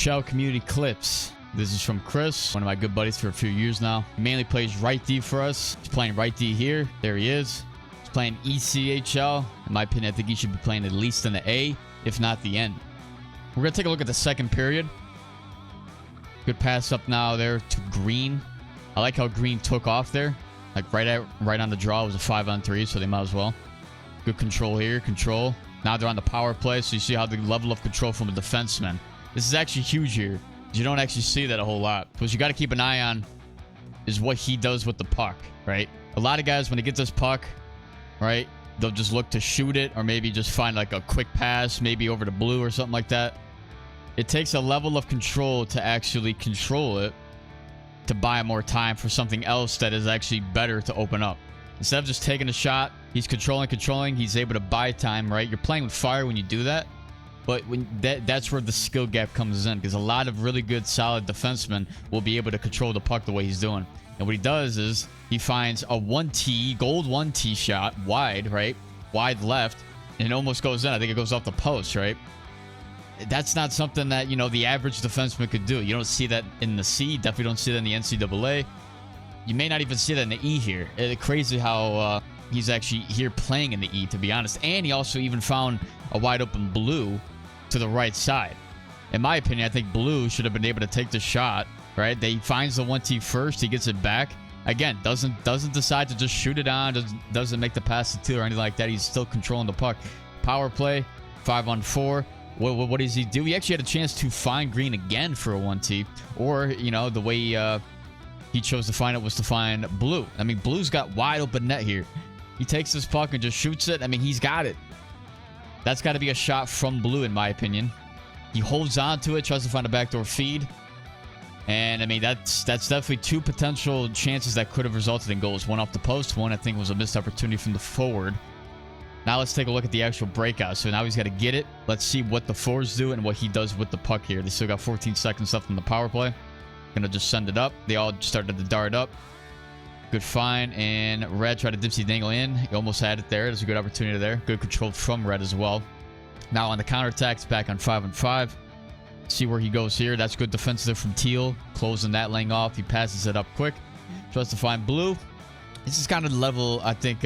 Chel community clips. This is from Chris, one of my good buddies for a few years now. He mainly plays right D for us. He's playing right D here. There he is. He's playing ECHL. In my opinion, I think he should be playing at least in the A, if not the N. We're going to take a look at the second period. Good pass up now there to Green. I like how Green took off there. Like right on the draw. It was a 5-on-3, so they might as well. Good control here. Control. Now they're on the power play, so you see how the level of control from a defenseman. This is actually huge here. You don't actually see that a whole lot. What you got to keep an eye on is what he does with the puck, right? A lot of guys, when they get this puck, right, they'll just look to shoot it or maybe just find like a quick pass, maybe over to blue or something like that. It takes a level of control to actually control it, to buy more time for something else that is actually better to open up. Instead of just taking a shot, he's controlling, he's able to buy time, right? You're playing with fire when you do that. But when that's where the skill gap comes in, because a lot of really good, solid defensemen will be able to control the puck the way he's doing. And what he does is he finds a 1T, gold 1T shot, wide, right? Wide left, and it almost goes in. I think it goes off the post, right? That's not something that, you know, the average defenseman could do. You don't see that in the C. Definitely don't see that in the NCAA. You may not even see that in the E here. It's crazy how he's actually here playing in the E, to be honest. And he also even found a wide open blue to the right side. In my opinion, I think blue should have been able to take the shot, right? He finds the 1T first. He gets it back. Again, doesn't decide to just shoot it on. Doesn't make the pass to 2 or anything like that. He's still controlling the puck. Power play, 5-on-4. What does he do? He actually had a chance to find Green again for a 1T. Or, you know, the way he chose to find it was to find blue. I mean, blue's got wide open net here. He takes this puck and just shoots it. I mean, he's got it. That's got to be a shot from blue, in my opinion. He holds on to it, tries to find a backdoor feed. And, I mean, that's definitely 2 potential chances that could have resulted in goals. One off the post, one I think was a missed opportunity from the forward. Now let's take a look at the actual breakout. So now he's got to get it. Let's see what the forwards do and what he does with the puck here. They still got 14 seconds left in the power play. Gonna just send it up. They all started to dart up. Good find, and Red tried to dipsy dangle in. He almost had it there. There's a good opportunity there. Good control from Red as well. Now on the counterattack, it's back on 5-on-5. See where he goes here. That's good defense there from Teal. Closing that lane off. He passes it up quick. Tries to find blue. This is kind of the level, I think,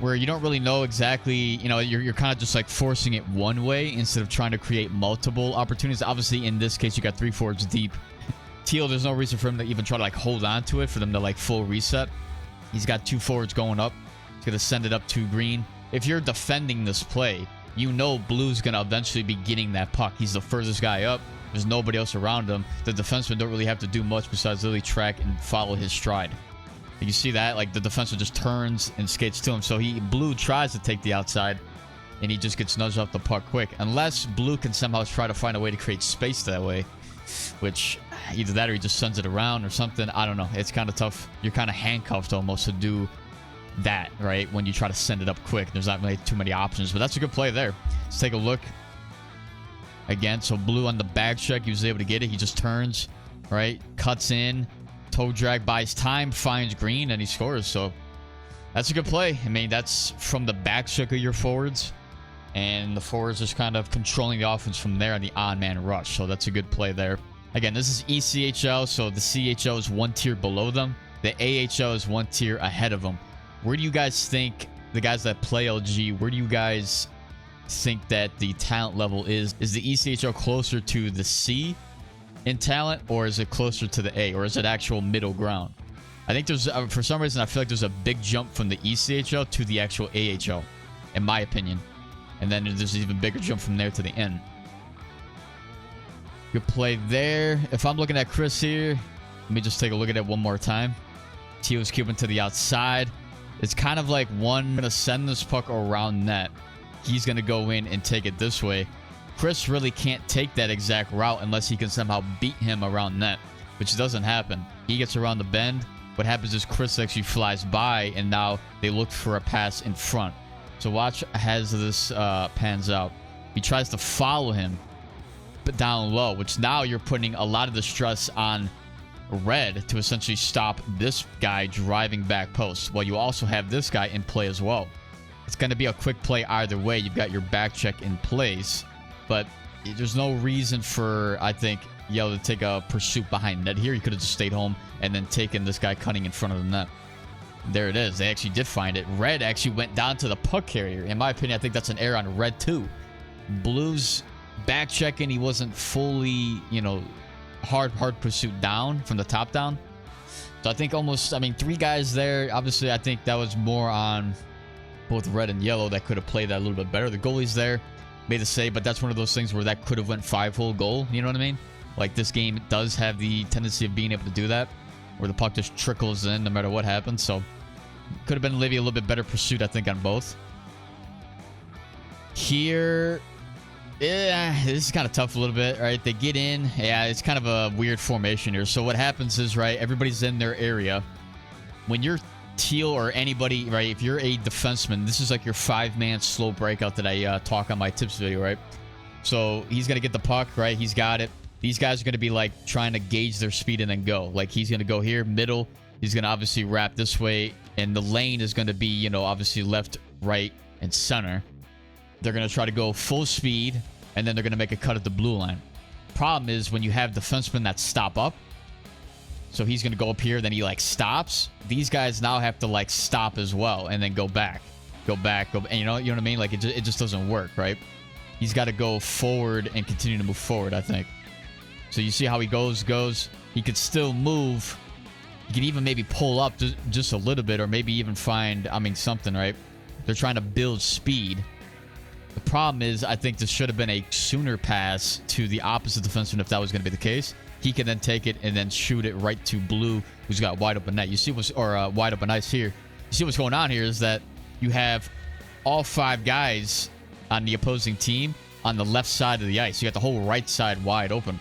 where you don't really know exactly, you know, you're kind of just like forcing it one way instead of trying to create multiple opportunities. Obviously, in this case, you got 3 forwards deep. Teal, there's no reason for him to even try to like hold on to it, for them to like full reset. He's got 2 forwards going up. He's going to send it up to Green. If you're defending this play, you know blue's going to eventually be getting that puck. He's the furthest guy up. There's nobody else around him. The defensemen don't really have to do much besides literally track and follow his stride. You see that? Like, the defenseman just turns and skates to him. So blue tries to take the outside, and he just gets nudged off the puck quick. Unless blue can somehow try to find a way to create space that way, which either that or he just sends it around or something. I don't know. It's kind of tough. You're kind of handcuffed almost to do that, right? When you try to send it up quick. There's not really too many options, but that's a good play there. Let's take a look. Again, so blue on the bag check. He was able to get it. He just turns, right? Cuts in. Toe drag, buys time, finds Green, and he scores. So that's a good play. I mean, that's from the back check of your forwards, and the forwards just kind of controlling the offense from there on the on-man rush. So that's a good play there. Again, this is ECHL, so the CHL is 1 tier below them. The AHL is 1 tier ahead of them. Where do you guys think, the guys that play LG, where do you guys think that the talent level is? Is the ECHL closer to the C in talent, or is it closer to the A, or is it actual middle ground? I think there's, for some reason, I feel like there's a big jump from the ECHL to the actual AHL, in my opinion. And then there's an even bigger jump from there to the N. Good play there. If I'm looking at Chris here, let me just take a look at it one more time. Teal's cubing to the outside. It's kind of like one gonna send this puck around net. He's gonna go in and take it this way. Chris really can't take that exact route unless he can somehow beat him around net, which doesn't happen. He gets around the bend. What happens is Chris actually flies by, and now they look for a pass in front. So watch as this pans out. He tries to follow him, but down low, which now you're putting a lot of the stress on Red to essentially stop this guy driving back post, while you also have this guy in play as well. It's going to be a quick play either way. You've got your back check in place. But there's no reason for, I think, Yellow to take a pursuit behind net here. He could have just stayed home and then taken this guy cutting in front of the net. There it is. They actually did find it. Red actually went down to the puck carrier. In my opinion, I think that's an error on red too. Blue's back checking. He wasn't fully, you know, hard pursuit down from the top down. So I think almost, I mean, 3 guys there. Obviously, I think that was more on both red and yellow that could have played that a little bit better. The goalie's there, made the save, but that's one of those things where that could have went 5-hole goal. You know what I mean? Like, this game does have the tendency of being able to do that, where the puck just trickles in no matter what happens. So could have been maybe a little bit better pursuit, I think, on both. Here, yeah, this is kind of tough a little bit, right? They get in. Yeah, it's kind of a weird formation here. So what happens is, right, everybody's in their area. When you're Teal or anybody, right, if you're a defenseman, this is like your 5-man slow breakout that I talk on my tips video, right? So he's going to get the puck, right? He's got it. These guys are going to be like trying to gauge their speed and then go. Like, he's going to go here, middle. He's going to obviously wrap this way. And the lane is going to be, you know, obviously left, right, and center. They're going to try to go full speed. And then they're going to make a cut at the blue line. Problem is when you have defensemen that stop up. So he's going to go up here. Then he, like, stops. These guys now have to, like, stop as well. And then go back. Go back. Go, and you know what I mean? Like, it just doesn't work, right? He's got to go forward and continue to move forward, I think. So you see how he goes. He could still move. He could even maybe pull up just a little bit, or maybe even find, I mean, something, right? They're trying to build speed. The problem is, I think this should have been a sooner pass to the opposite defenseman if that was going to be the case. He can then take it and then shoot it right to Blue, who's got wide open net. You see what's, or wide open ice here. You see what's going on here is that you have all 5 guys on the opposing team on the left side of the ice. You got the whole right side wide open.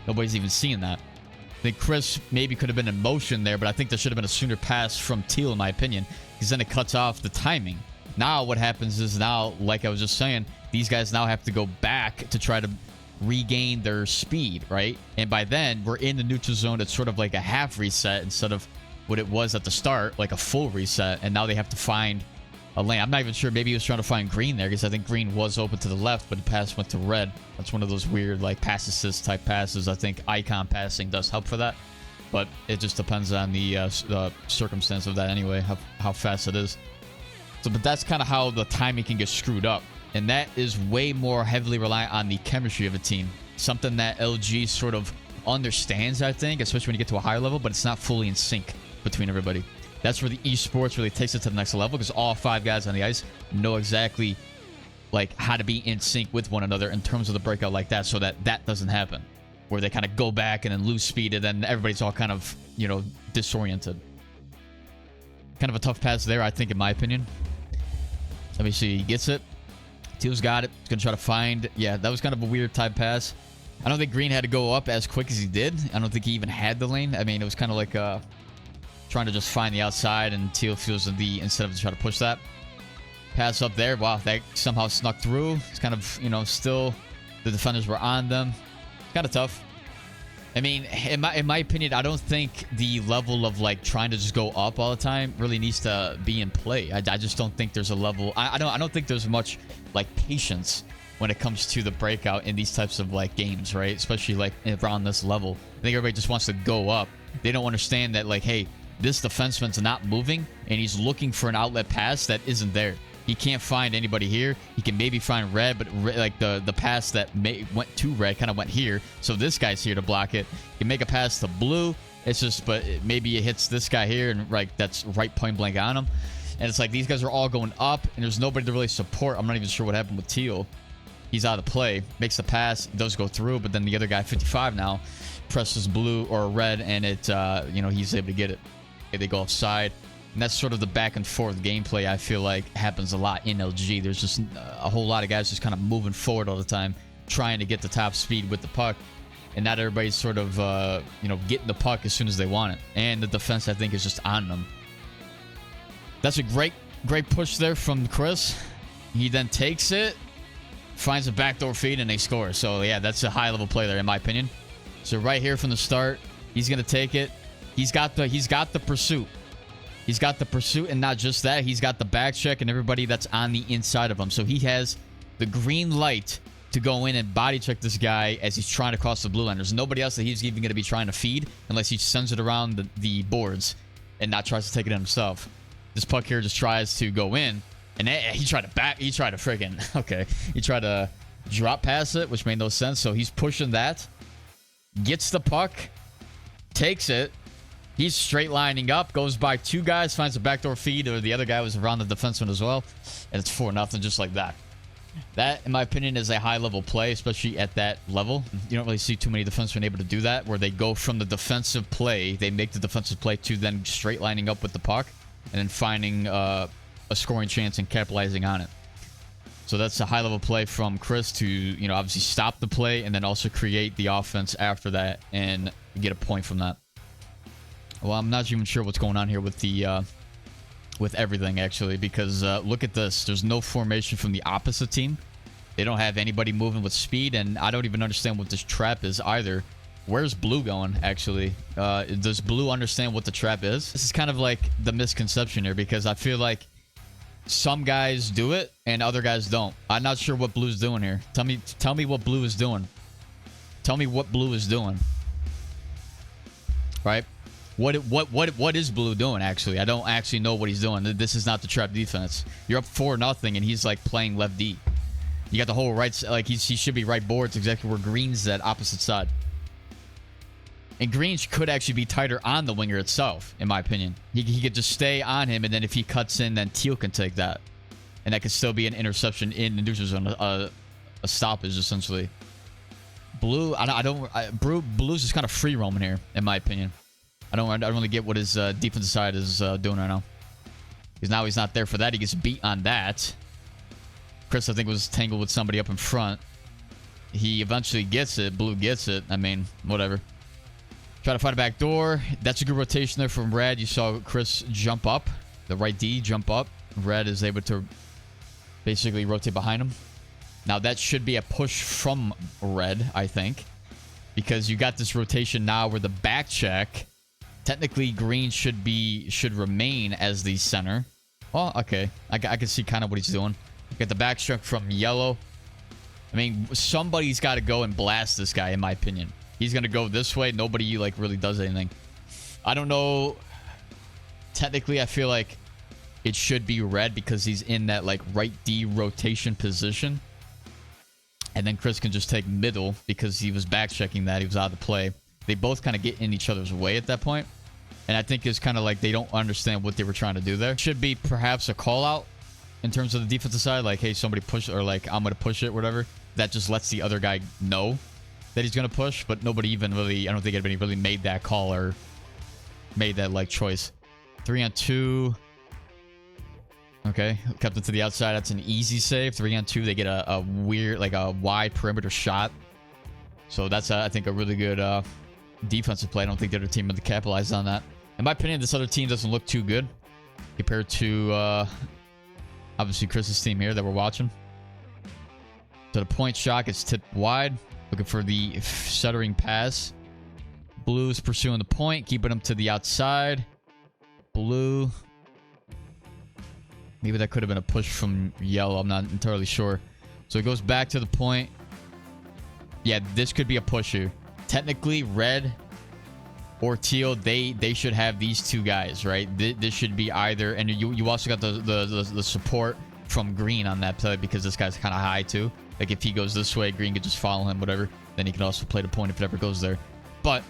Nobody's even seeing that. I think Chris maybe could have been in motion there, but I think there should have been a sooner pass from Teal, in my opinion, because then it cuts off the timing. Now what happens is now, like I was just saying, these guys now have to go back to try to regain their speed, right? And by then, we're in the neutral zone. It's sort of like a half reset instead of what it was at the start, like a full reset. And now they have to find a lane. I'm not even sure. Maybe he was trying to find green there because I think green was open to the left, but the pass went to red. That's one of those weird, like, pass assist type passes. I think icon passing does help for that, but it just depends on the circumstance of that anyway, how fast it is. So, but that's kind of how the timing can get screwed up. And that is way more heavily reliant on the chemistry of a team. Something that LG sort of understands, I think, especially when you get to a higher level, but it's not fully in sync between everybody. That's where the esports really takes it to the next level, because all 5 guys on the ice know exactly, like, how to be in sync with one another in terms of the breakout like that, so that that doesn't happen, where they kind of go back and then lose speed, and then everybody's all kind of, you know, disoriented. Kind of a tough pass there, I think, in my opinion. Let me see. He gets it. Teal's got it. He's going to try to find. Yeah, that was kind of a weird type pass. I don't think Green had to go up as quick as he did. I don't think he even had the lane. I mean, it was kind of like trying to just find the outside, and Teal feels the instead of trying to push that. Pass up there. Wow, that somehow snuck through. It's kind of, you know, still the defenders were on them. Kind of tough. I mean, in my opinion, I don't think the level of, like, trying to just go up all the time really needs to be in play. I just don't think there's a level. I don't think there's much, like, patience when it comes to the breakout in these types of, like, games, right? Especially, like, around this level. I think everybody just wants to go up. They don't understand that, like, hey, this defenseman's not moving, and he's looking for an outlet pass that isn't there. He can't find anybody here. He can maybe find red, but like the pass that went to red kind of went here. So this guy's here to block it. He can make a pass to blue. It's just, but maybe it hits this guy here, and right, that's right point blank on him. And it's like these guys are all going up, and there's nobody to really support. I'm not even sure what happened with Teal. He's out of play. Makes the pass. Does go through, but then the other guy, 55 now, presses blue or red, and it, you know, he's able to get it. They go offside. And that's sort of the back and forth gameplay I feel like happens a lot in LG. There's just a whole lot of guys just kind of moving forward all the time, trying to get the top speed with the puck. And not everybody's sort of, you know, getting the puck as soon as they want it. And the defense, I think, is just on them. That's a great push there from Chris. He then takes it, finds a backdoor feed, and they score. So, yeah, that's a high-level play there, in my opinion. So right here from the start, he's going to take it. He's got the pursuit. He's got the pursuit, and not just that, he's got the back check and everybody that's on the inside of him. So he has the green light to go in and body check this guy as he's trying to cross the blue line. There's nobody else that he's even going to be trying to feed unless he sends it around the boards and not tries to take it in himself. This puck here just tries to go in, and he tried to friggin' okay, he tried to drop pass it, which made no sense. So he's pushing that, gets the puck, takes it. He's straight lining up, goes by two guys, finds a backdoor feed, or the other guy was around the defenseman as well, and it's 4-0 just like that. That, in my opinion, is a high-level play, especially at that level. You don't really see too many defensemen able to do that, where they go from the defensive play, they make the defensive play to then straight lining up with the puck, and then finding a scoring chance and capitalizing on it. So that's a high-level play from Chris to, you know, obviously stop the play and then also create the offense after that and get a point from that. Well, I'm not even sure what's going on here with the with everything, actually, because look at this. There's no formation from the opposite team. They don't have anybody moving with speed, and I don't even understand what this trap is either. Where's Blue going, actually? Does Blue understand what the trap is? This is kind of like the misconception here, because I feel like some guys do it and other guys don't. I'm not sure what Blue's doing here. Tell me what Blue is doing. Tell me what Blue is doing. Right? What is Blue doing, actually? I don't actually know what he's doing. This is not the trap defense. You're up 4-0 and he's like playing left D. You got the whole right, like he should be right boards exactly where Green's at opposite side. And Green could actually be tighter on the winger itself, in my opinion. He could just stay on him, and then if he cuts in, then Teal can take that. And that could still be an interception in the neutral zone, a stoppage, essentially. Blue, Blue's just kind of free roaming here, in my opinion. I don't really get what his defensive side is doing right now. Because now he's not there for that. He gets beat on that. Chris, I think, was tangled with somebody up in front. He eventually gets it. Blue gets it. I mean, whatever. Try to find a back door. That's a good rotation there from Red. You saw Chris jump up. The right D jump up. Red is able to basically rotate behind him. Now, that should be a push from Red, I think. Because you got this rotation now where the back check... Technically, Green should remain as the center. Oh, okay. I can see kind of what he's doing. Get the backstrap from Yellow. I mean, somebody's got to go and blast this guy, in my opinion. He's going to go this way. Nobody, like, really does anything. I don't know. Technically, I feel like it should be Red because he's in that, like, right D rotation position. And then Chris can just take middle because he was back-checking that. He was out of the play. They both kind of get in each other's way at that point. And I think it's kind of like they don't understand what they were trying to do there. Should be perhaps a call-out in terms of the defensive side. Like, hey, somebody push, or like, I'm going to push it, whatever. That just lets the other guy know that he's going to push. But nobody even really, I don't think anybody really made that call or made that, like, choice. 3-on-2. Okay, kept it to the outside. That's an easy save. 3-on-2. They get a weird, like, a wide perimeter shot. So that's, I think, a really good... defensive play. I don't think the other team would capitalize on that. In my opinion, this other team doesn't look too good compared to obviously Chris's team here that we're watching. So the point shot gets tipped wide, looking for the centering pass. Blue's pursuing the point, keeping him to the outside. Blue, maybe that could have been a push from Yellow. I'm not entirely sure. So it goes back to the point. Yeah, this could be a push here. Technically, Red or Teal, they should have these two guys, right? This should be either, and you also got the support from Green on that play because this guy's kind of high too. Like if he goes this way, Green could just follow him, whatever. Then he can also play the point if it ever goes there. But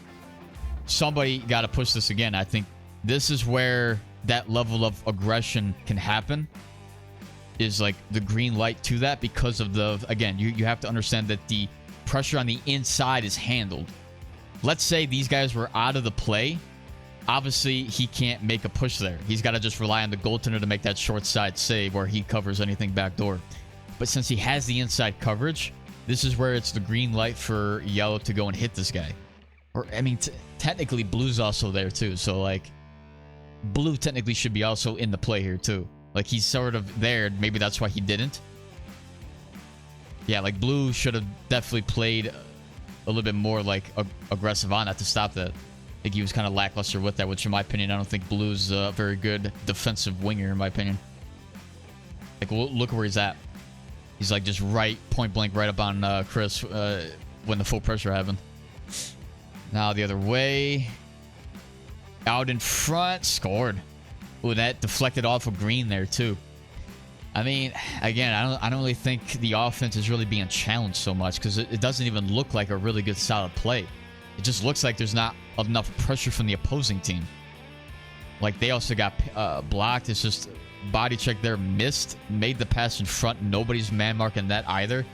somebody got to push this again. I think this is where that level of aggression can happen. Is like the green light to that because of the, again, you have to understand that the pressure on the inside is handled. Let's say these guys were out of the play. Obviously, he can't make a push there. He's got to just rely on the goaltender to make that short side save where he covers anything backdoor. But since he has the inside coverage, this is where it's the green light for Yellow to go and hit this guy. Or, I mean, technically, Blue's also there too. So, like, Blue technically should be also in the play here too. Like, he's sort of there. Maybe that's why he didn't. Yeah, like, Blue should have definitely played a little bit more, like, aggressive on that to stop that. I think he was kind of lackluster with that, which, in my opinion, I don't think Blue's a very good defensive winger, in my opinion. Like, look where he's at. He's like just right, point blank, right up on Chris when the full pressure happened. Now the other way. Out in front. Scored. Ooh, that deflected off of Green there too. I mean, again, I don't really think the offense is really being challenged so much because it doesn't even look like a really good solid play. It just looks like there's not enough pressure from the opposing team. Like they also got blocked. It's just body check there, missed, made the pass in front. Nobody's man marking that either.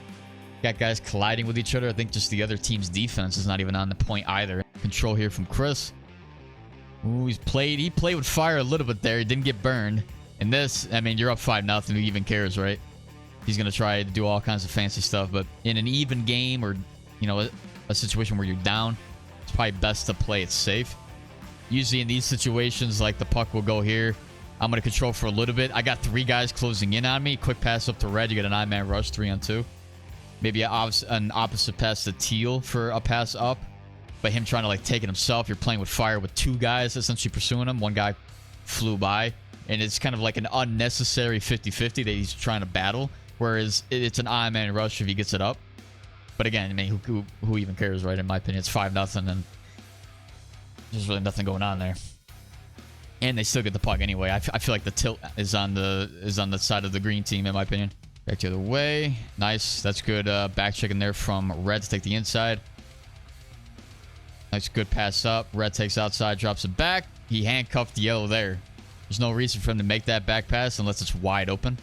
Got guys colliding with each other. I think just the other team's defense is not even on the point either. Control here from Chris. Ooh, he played with fire a little bit there. He didn't get burned. And this, I mean, you're up 5-0. Who even cares, right? He's going to try to do all kinds of fancy stuff. But in an even game or, you know, a situation where you're down, it's probably best to play it safe. Usually in these situations, like the puck will go here. I'm going to control for a little bit. I got 3 guys closing in on me. Quick pass up to Red. You get a 9-man rush, 3-on-2. Maybe an opposite pass to Teal for a pass up. But him trying to, like, take it himself. You're playing with fire with 2 guys essentially pursuing him. 1 guy flew by. And it's kind of like an unnecessary 50-50 that he's trying to battle. Whereas it's an I-man rush if he gets it up. But again, I mean, who even cares, right? In my opinion, it's 5-0. And there's really nothing going on there. And they still get the puck anyway. I feel like the tilt is on the side of the green team, in my opinion. Back the other way. Nice. That's good back checking there from Red to take the inside. Nice, good pass up. Red takes outside, drops it back. He handcuffed Yellow there. There's no reason for him to make that back pass unless it's wide open.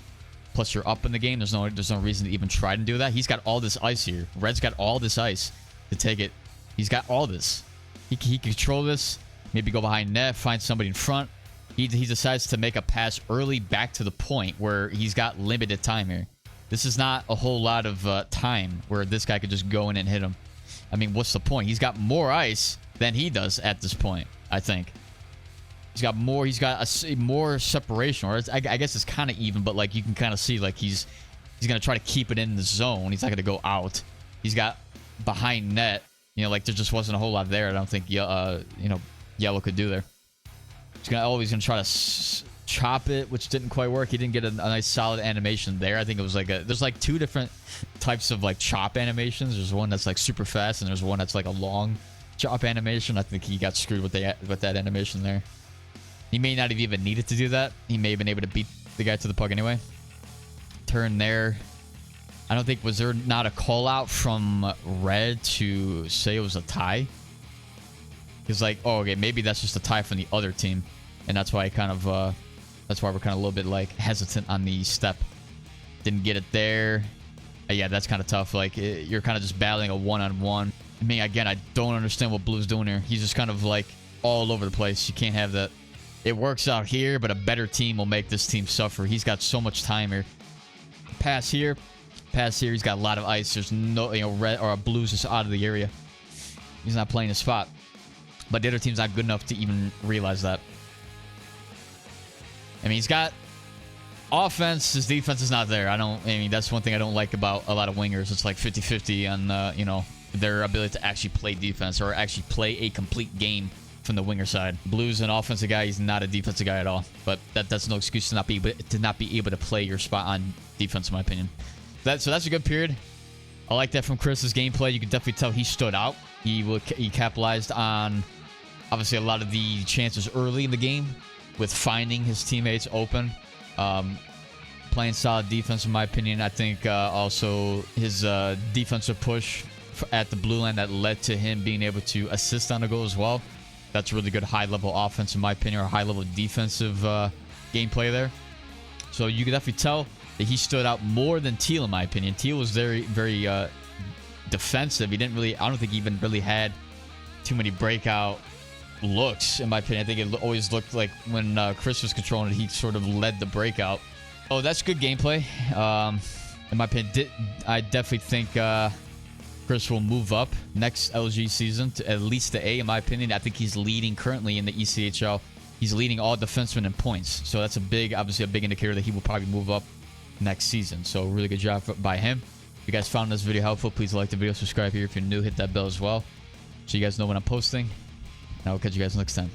Plus, you're up in the game. There's no reason to even try to do that. He's got all this ice here. Red's got all this ice to take it. He's got all this. He can control this. Maybe go behind net, find somebody in front. He decides to make a pass early back to the point where he's got limited time here. This is not a whole lot of time where this guy could just go in and hit him. I mean, what's the point? He's got more ice than he does at this point, I think. He's got more separation, or I guess it's kind of even, but like you can kind of see like he's going to try to keep it in the zone. He's not going to go out. He's got behind net, you know, like there just wasn't a whole lot there. I don't think, you know, Yellow could do there. He's always going to try to chop it, which didn't quite work. He didn't get a nice solid animation there. I think it was like there's like 2 different types of like chop animations. There's one that's like super fast, and there's one that's like a long chop animation. I think he got screwed with that animation there. He may not have even needed to do that. He may have been able to beat the guy to the puck anyway. Turn there. I don't think, was there not a call out from Red to say it was a tie? He's like, oh, okay, maybe that's just a tie from the other team. And that's why that's why we're kind of a little bit like hesitant on the step. Didn't get it there. Yeah, that's kind of tough. Like you're kind of just battling a one-on-one. I mean, again, I don't understand what Blue's doing here. He's just kind of like all over the place. You can't have that. It works out here, but a better team will make this team suffer. He's got so much time here. Pass here. Pass here. He's got a lot of ice. There's no, you know, Red or Blue's just out of the area. He's not playing his spot. But the other team's not good enough to even realize that. I mean, he's got offense. His defense is not there. I mean, that's one thing I don't like about a lot of wingers. It's like 50-50 on, you know, their ability to actually play defense or actually play a complete game from the winger side. Blue's an offensive guy. He's not a defensive guy at all. But that's no excuse to not be able to play your spot on defense, in my opinion. So that's a good period. I like that from Chris's gameplay. You can definitely tell he stood out. He capitalized on obviously a lot of the chances early in the game with finding his teammates open. Playing solid defense, in my opinion. I think also his defensive push at the blue line that led to him being able to assist on a goal as well. That's really good high-level offense, in my opinion, or high-level defensive gameplay there. So you can definitely tell that he stood out more than Teal, in my opinion. Teal was very, very defensive. He didn't really, I don't think he even really had too many breakout looks, in my opinion. I think it always looked like when Chris was controlling it, he sort of led the breakout. Oh, that's good gameplay. In my opinion, I definitely think Chris will move up next LG season to at least the A, in my opinion. I think he's leading currently in the ECHL. He's leading all defensemen in points. So that's obviously a big indicator that he will probably move up next season. So really good job by him. If you guys found this video helpful, please like the video, subscribe here. If you're new, hit that bell as well, so you guys know when I'm posting. And I will catch you guys next time.